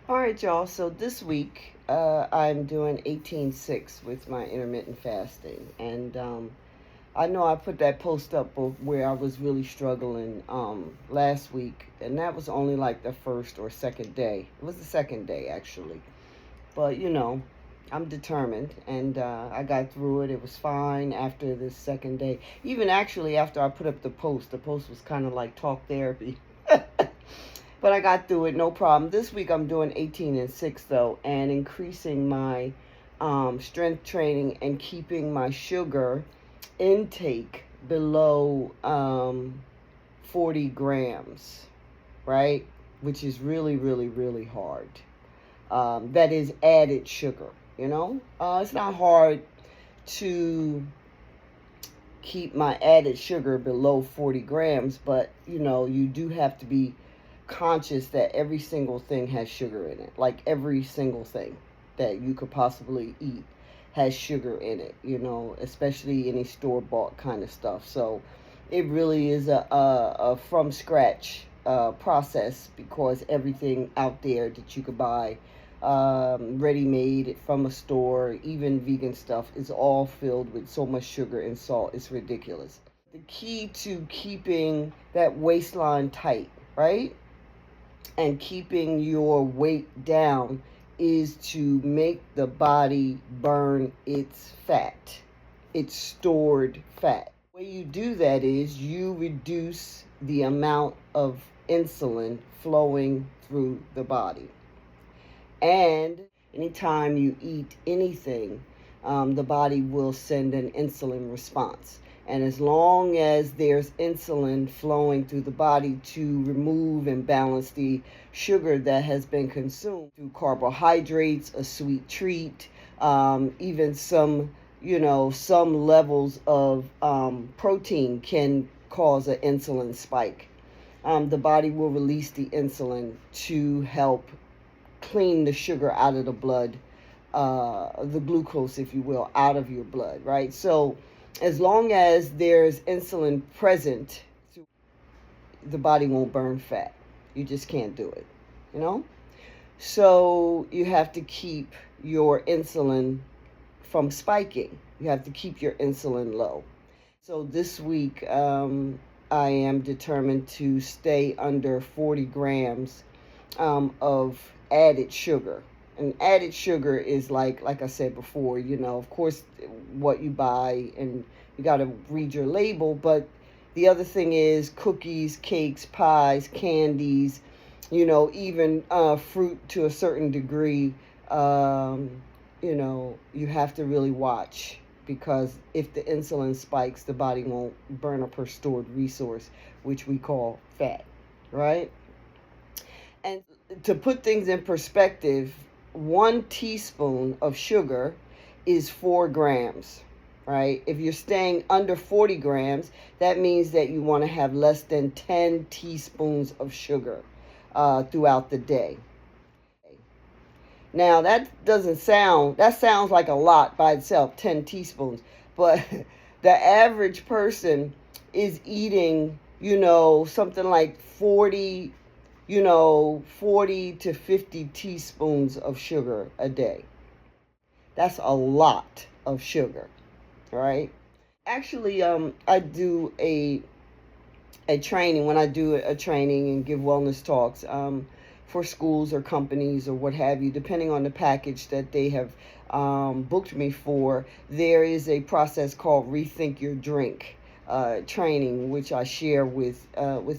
All right, y'all. So this week, I'm doing 18/6 with my intermittent fasting, and I know I put that post up of where I was really struggling last week, and that was only like the first or second day. It was the second day actually, but I'm determined, and I got through it. It was fine after the second day. Even actually after I put up the post was kind of like talk therapy. But I got through it, no problem. This week I'm doing 18/6 though, and increasing my strength training and keeping my sugar intake below 40 grams, right? Which is really, really, really hard. That is added sugar, It's not hard to keep my added sugar below 40 grams, but you do have to be conscious that every single thing has sugar in it. Like every single thing that you could possibly eat has sugar in it, especially any store bought kind of stuff. So it really is a from scratch process, because everything out there that you could buy ready made from a store, even vegan stuff, is all filled with so much sugar and salt. It's ridiculous. The key to keeping that waistline tight, right? And keeping your weight down is to make the body burn its fat, its stored fat. The way you do that is you reduce the amount of insulin flowing through the body. And anytime you eat anything, the body will send an insulin response. And as long as there's insulin flowing through the body to remove and balance the sugar that has been consumed through carbohydrates, a sweet treat, even some levels of protein can cause an insulin spike. The body will release the insulin to help clean the sugar out of the blood, the glucose, if you will, out of your blood, right? So as long as there's insulin present, the body won't burn fat. You just can't do it, you know? So you have to keep your insulin from spiking. You have to keep your insulin low. So this week, I am determined to stay under 40 grams of added sugar. And added sugar is like I said before, of course, what you buy, and you got to read your label. But the other thing is cookies, cakes, pies, candies, even fruit to a certain degree. You have to really watch, because if the insulin spikes, the body won't burn up her stored resource, which we call fat, right? And to put things in perspective, 1 teaspoon of sugar is 4 grams, right? If you're staying under 40 grams, that means that you want to have less than 10 teaspoons of sugar throughout the day. Now, that sounds like a lot by itself, 10 teaspoons, but the average person is eating, something like 40 to 50 teaspoons of sugar a day. That's a lot of sugar, right? Actually, I do a training, when I do a training and give wellness talks for schools or companies or what have you, depending on the package that they have booked me for. There is a process called Rethink Your Drink training, which I share with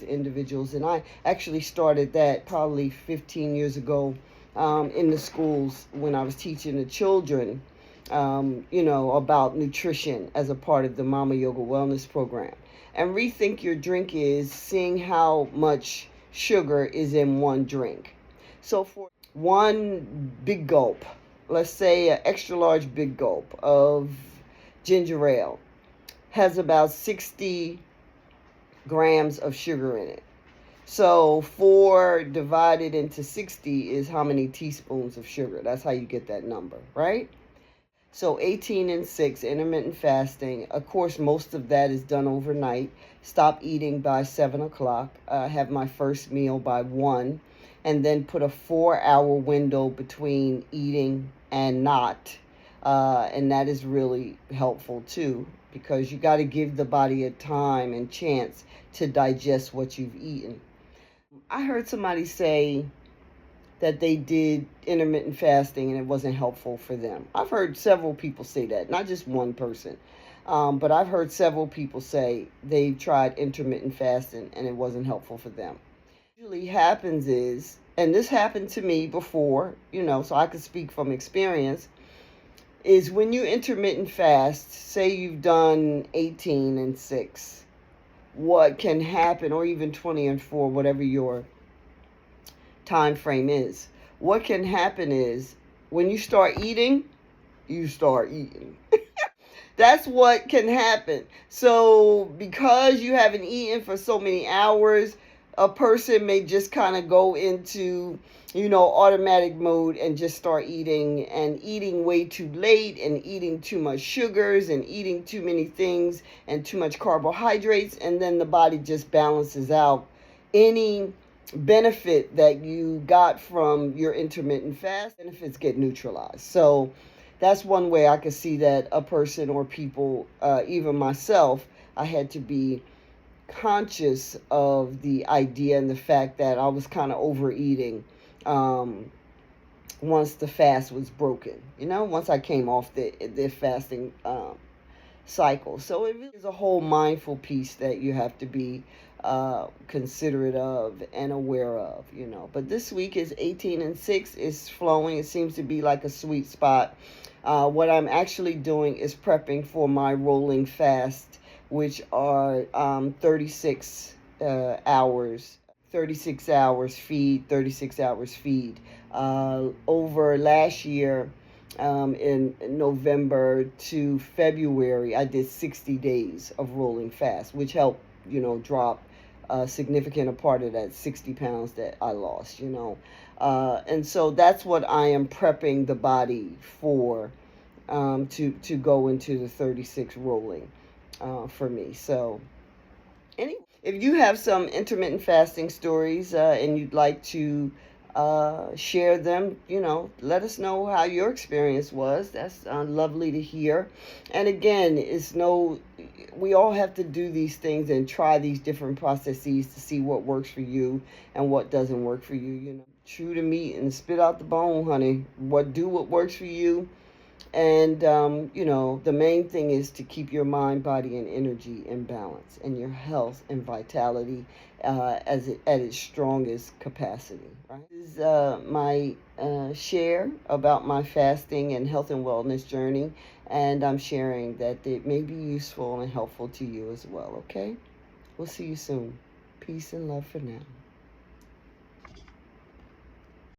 individuals, and I actually started that probably 15 years ago in the schools when I was teaching the children, about nutrition as a part of the Mama Yoga Wellness Program. And Rethink Your Drink is seeing how much sugar is in one drink. So for one big gulp, let's say an extra large big gulp of ginger ale, has about 60 grams of sugar in it. So 4 divided into 60 is how many teaspoons of sugar. That's how you get that number, right? So 18/6, intermittent fasting. Of course, most of that is done overnight. Stop eating by 7 o'clock. Have my first meal by 1. and then put a 4 hour window between eating and not. And that is really helpful too, because you got to give the body a time and chance to digest what you've eaten. I heard somebody say that they did intermittent fasting and it wasn't helpful for them. I've heard several people say that, not just one person. But I've heard several people say they've tried intermittent fasting and it wasn't helpful for them. What usually happens is, and this happened to me before, so I could speak from experience, is when you intermittent fast, say you've done 18 and 6, what can happen, or even 20 and 4, whatever your time frame is, what can happen is when you start eating, you start eating. That's what can happen. So because you haven't eaten for so many hours, a person may just kind of go into, automatic mode and just start eating, and eating way too late, and eating too much sugars, and eating too many things, and too much carbohydrates. And then the body just balances out any benefit that you got from your intermittent fast. Benefits get neutralized. So that's one way I could see that a person or people, even myself, I had to be conscious of the idea and the fact that I was kind of overeating once the fast was broken. Once I came off the fasting cycle. So it really is a whole mindful piece that you have to be considerate of and aware of. But this week is 18 and 6 is flowing. It seems to be like a sweet spot. What I'm actually doing is prepping for my rolling fast, which are 36 hours. 36 hours feed, 36 hours feed. Over last year, in November to February, I did 60 days of rolling fast, which helped, drop a significant part of that 60 pounds that I lost, and so that's what I am prepping the body for, to go into the 36 rolling for me. So anyway, if you have some intermittent fasting stories and you'd like to share them, let us know how your experience was. That's lovely to hear. And again, we all have to do these things and try these different processes to see what works for you and what doesn't work for you. Chew the meat and spit out the bone, honey. What works for you. And, the main thing is to keep your mind, body, and energy in balance, and your health and vitality at its strongest capacity. Right? This is my share about my fasting and health and wellness journey, and I'm sharing that it may be useful and helpful to you as well, okay? We'll see you soon. Peace and love for now.